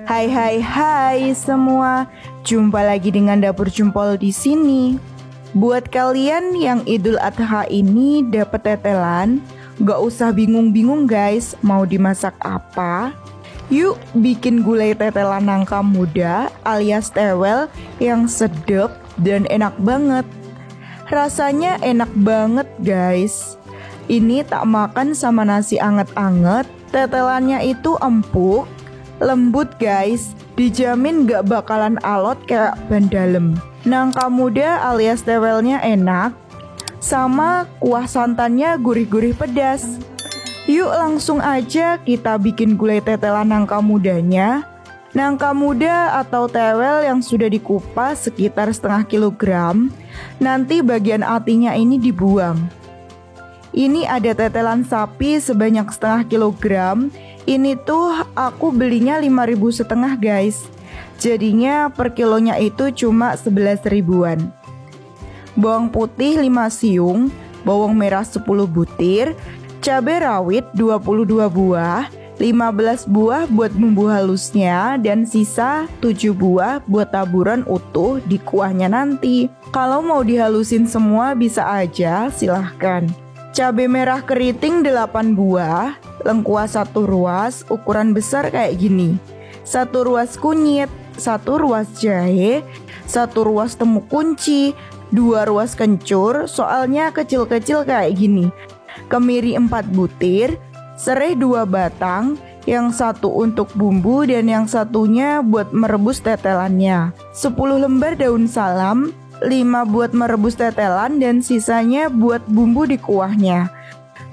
Hai hai hai semua, jumpa lagi dengan Dapur Jempol di sini. Buat kalian yang Idul Adha ini dapat tetelan, gak usah bingung-bingung guys, mau dimasak apa? Yuk bikin gulai tetelan nangka muda alias tewel yang sedap dan enak banget. Rasanya enak banget guys. Ini tak makan sama nasi anget-anget, tetelannya itu empuk, lembut guys, dijamin gak bakalan alot kayak ban dalem. Nangka muda alias tewelnya enak, sama kuah santannya gurih-gurih pedas. Yuk langsung aja kita bikin gulai tetelan nangka mudanya. Nangka muda atau tewel yang sudah dikupas sekitar setengah kilogram. Nanti bagian atinya ini dibuang. Ini ada tetelan sapi sebanyak setengah kilogram. Ini tuh aku belinya 5.500 guys. Jadinya per kilonya itu cuma 11 ribuan. Bawang putih 5 siung, bawang merah 10 butir, cabai rawit 22 buah, 15 buah buat bumbu halusnya, dan sisa 7 buah buat taburan utuh di kuahnya nanti. Kalau mau dihalusin semua bisa aja, silahkan. Cabai merah keriting 8 buah, lengkuas 1 ruas, ukuran besar kayak gini. 1 ruas kunyit, 1 ruas jahe, 1 ruas temu kunci, 2 ruas kencur, soalnya kecil-kecil kayak gini. Kemiri 4 butir, serai 2 batang, yang satu untuk bumbu dan yang satunya buat merebus tetelannya. 10 lembar daun salam, 5 buat merebus tetelan dan sisanya buat bumbu di kuahnya.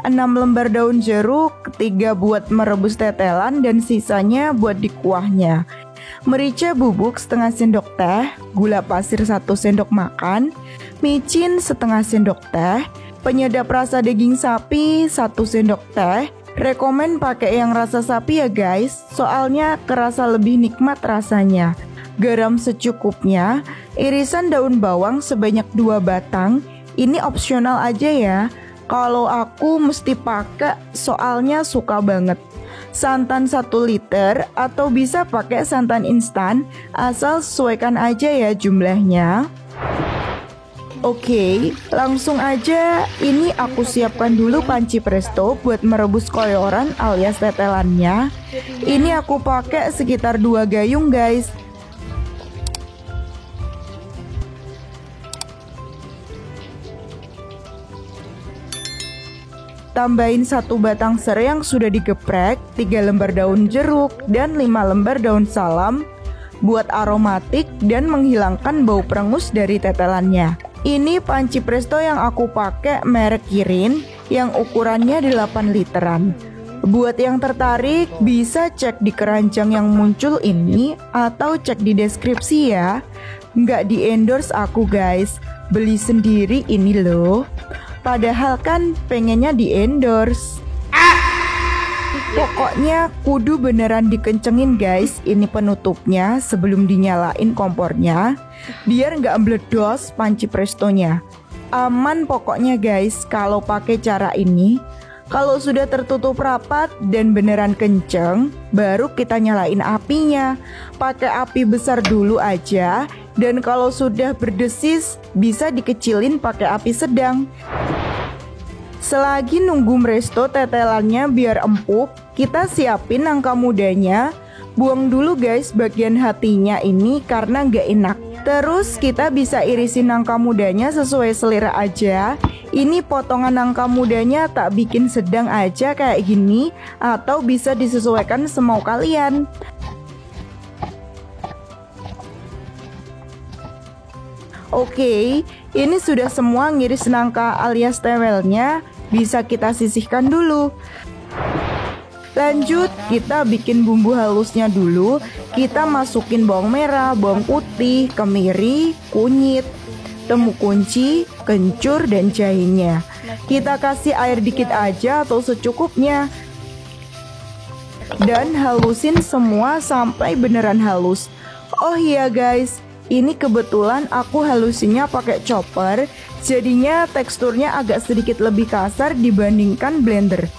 6 lembar daun jeruk, 3 buat merebus tetelan dan sisanya buat di kuahnya. Merica bubuk setengah sendok teh, gula pasir 1 sendok makan, micin setengah sendok teh, penyedap rasa daging sapi 1 sendok teh. Rekomen pakai yang rasa sapi ya guys, soalnya kerasa lebih nikmat rasanya. Garam secukupnya, irisan daun bawang sebanyak 2 batang, ini opsional aja ya. Kalau aku mesti pakai soalnya suka banget. Santan 1 liter atau bisa pakai santan instan, asal sesuaikan aja ya jumlahnya. Oke, langsung aja ini aku siapkan dulu panci presto buat merebus koyoran alias tetelannya. Ini aku pakai sekitar 2 gayung guys. Tambahin 1 batang serai yang sudah digeprek, 3 lembar daun jeruk, dan 5 lembar daun salam buat aromatik dan menghilangkan bau perengus dari tetelannya. Ini panci presto yang aku pakai merek Kirin yang ukurannya 8 literan. Buat yang tertarik bisa cek di keranjang yang muncul ini atau cek di deskripsi ya. Nggak di endorse aku guys, beli sendiri ini loh. Padahal kan pengennya di endorse. Pokoknya kudu beneran dikencengin guys ini penutupnya sebelum dinyalain kompornya, biar nggak meledos panci prestonya. Aman pokoknya guys kalau pakai cara ini. Kalau sudah tertutup rapat dan beneran kenceng, baru kita nyalain apinya. Pakai api besar dulu aja, dan kalau sudah berdesis bisa dikecilin pakai api sedang. Selagi nunggu meresto tetelannya biar empuk, kita siapin nangka mudanya. Buang dulu guys bagian hatinya ini karena nggak enak. Terus kita bisa irisin nangka mudanya sesuai selera aja. Ini potongan nangka mudanya tak bikin sedang aja kayak gini, atau bisa disesuaikan semau kalian. Oke, ini sudah semua ngiris nangka alias tewelnya. Bisa kita sisihkan dulu. Lanjut kita bikin bumbu halusnya dulu. Kita masukin bawang merah, bawang putih, kemiri, kunyit, temu kunci, kencur, dan jahenya. Kita kasih air dikit aja atau secukupnya. Dan halusin semua sampai beneran halus. Oh iya guys, ini kebetulan aku halusinnya pakai chopper, jadinya teksturnya agak sedikit lebih kasar dibandingkan blender.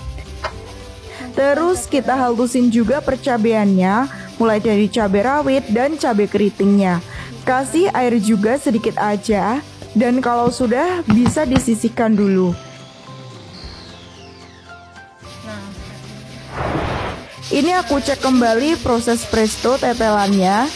Terus kita halusin juga percabeannya, mulai dari cabai rawit dan cabai keritingnya. Kasih air juga sedikit aja, dan kalau sudah bisa disisihkan dulu. Ini aku cek kembali proses presto tetelannya,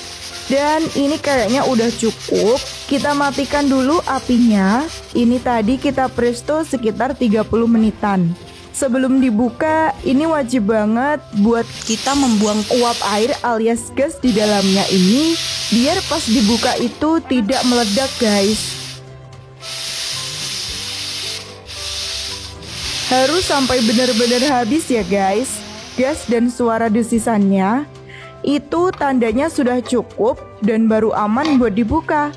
dan ini kayaknya udah cukup. Kita matikan dulu apinya. Ini tadi kita presto sekitar 30 menitan. Sebelum dibuka, ini wajib banget buat kita membuang uap air alias gas di dalamnya ini, biar pas dibuka itu tidak meledak guys. Harus sampai benar-benar habis ya guys. Gas dan suara desisannya itu tandanya sudah cukup dan baru aman buat dibuka.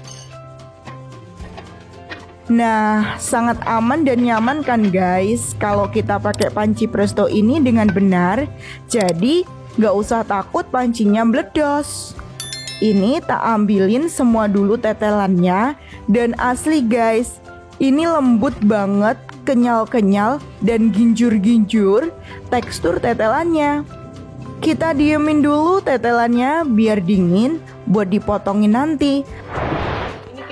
Nah, sangat aman dan nyaman kan guys kalau kita pakai panci presto ini dengan benar. Jadi gak usah takut pancinya meledos. Ini tak ambilin semua dulu tetelannya. Dan asli guys, ini lembut banget, kenyal-kenyal dan ginjur-ginjur tekstur tetelannya. Kita diemin dulu tetelannya biar dingin buat dipotongin nanti.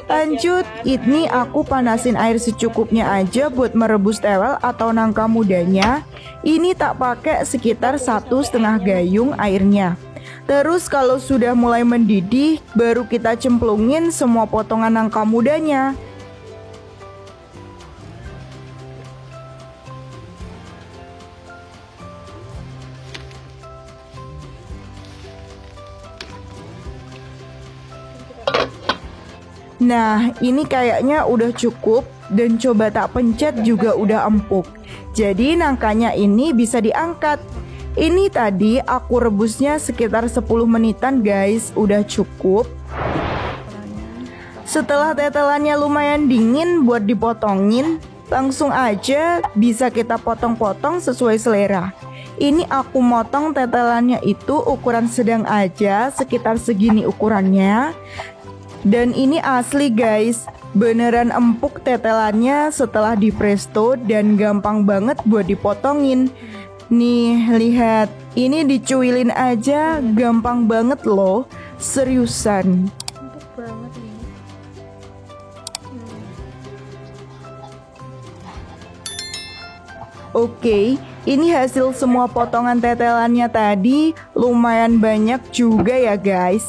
Lanjut, ini aku panasin air secukupnya aja buat merebus tewel atau nangka mudanya. Ini tak pakai sekitar 1,5 gayung airnya. Terus kalau sudah mulai mendidih, baru kita cemplungin semua potongan nangka mudanya. Nah, ini kayaknya udah cukup dan coba tak pencet juga udah empuk. Jadi nangkanya ini bisa diangkat. Ini tadi aku rebusnya sekitar 10 menitan guys, udah cukup. Setelah tetelannya lumayan dingin buat dipotongin, langsung aja bisa kita potong-potong sesuai selera. Ini aku motong tetelannya itu ukuran sedang aja, sekitar segini ukurannya. Dan ini asli guys, beneran empuk tetelannya setelah di presto dan gampang banget buat dipotongin. Nih lihat, ini dicuilin aja gampang banget loh, seriusan. Empuk banget ini. Oke, ini hasil semua potongan tetelannya tadi, lumayan banyak juga ya guys.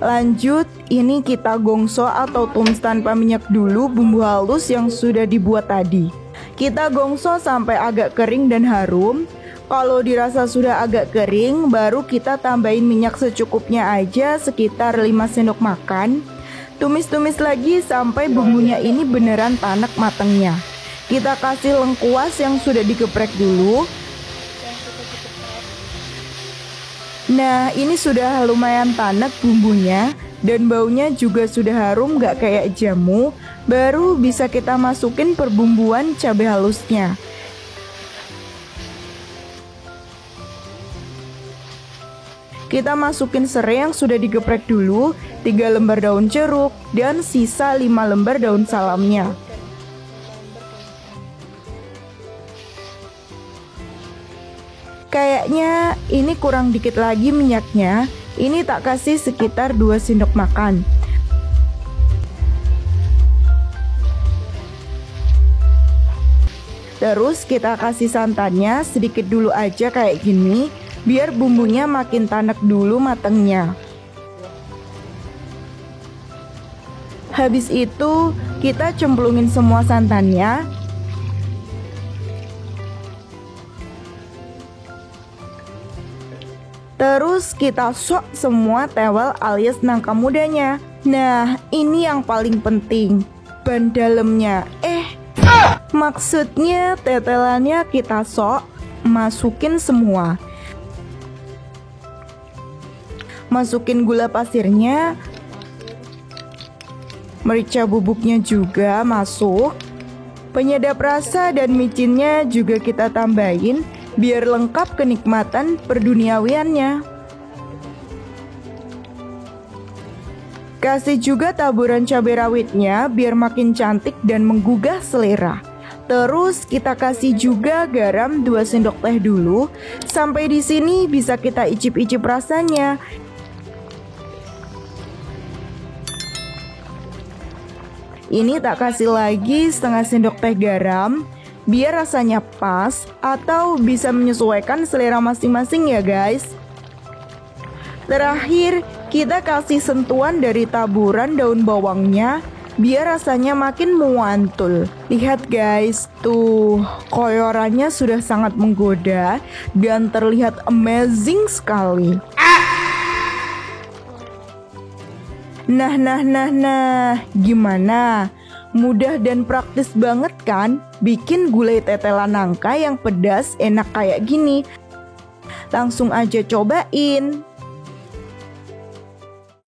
Lanjut, ini kita gongso atau tumis tanpa minyak dulu bumbu halus yang sudah dibuat tadi. Kita gongso sampai agak kering dan harum. Kalau dirasa sudah agak kering, baru kita tambahin minyak secukupnya aja sekitar 5 sendok makan. Tumis-tumis lagi sampai bumbunya ini beneran tanek matangnya. Kita kasih lengkuas yang sudah digeprek dulu. Nah, ini sudah lumayan tanek bumbunya dan baunya juga sudah harum gak kayak jamu. Baru bisa kita masukin perbumbuan cabai halusnya. Kita masukin serai yang sudah digeprek dulu, 3 lembar daun jeruk dan sisa 5 lembar daun salamnya. Kayaknya ini kurang dikit lagi minyaknya. Ini tak kasih sekitar 2 sendok makan. Terus kita kasih santannya sedikit dulu aja kayak gini, biar bumbunya makin tanek dulu matangnya. Habis itu kita cemplungin semua santannya. Terus kita sok semua tewel alias nangka mudanya. Nah, ini yang paling penting, ban dalamnya. Maksudnya tetelannya kita sok, masukin semua. Masukin gula pasirnya, merica bubuknya juga masuk. Penyedap rasa dan micinnya juga kita tambahin biar lengkap kenikmatan perduniawiannya. Kasih juga taburan cabai rawitnya biar makin cantik dan menggugah selera. Terus kita kasih juga garam 2 sendok teh dulu. Sampai di sini bisa kita icip-icip rasanya. Ini tak kasih lagi setengah sendok teh garam, biar rasanya pas atau bisa menyesuaikan selera masing-masing ya guys. Terakhir, kita kasih sentuhan dari taburan daun bawangnya, biar rasanya makin muantul. Lihat guys, tuh koyorannya sudah sangat menggoda dan terlihat amazing sekali. Nah, gimana? Mudah dan praktis banget kan? Bikin gulai tetelan nangka yang pedas enak kayak gini. Langsung aja cobain.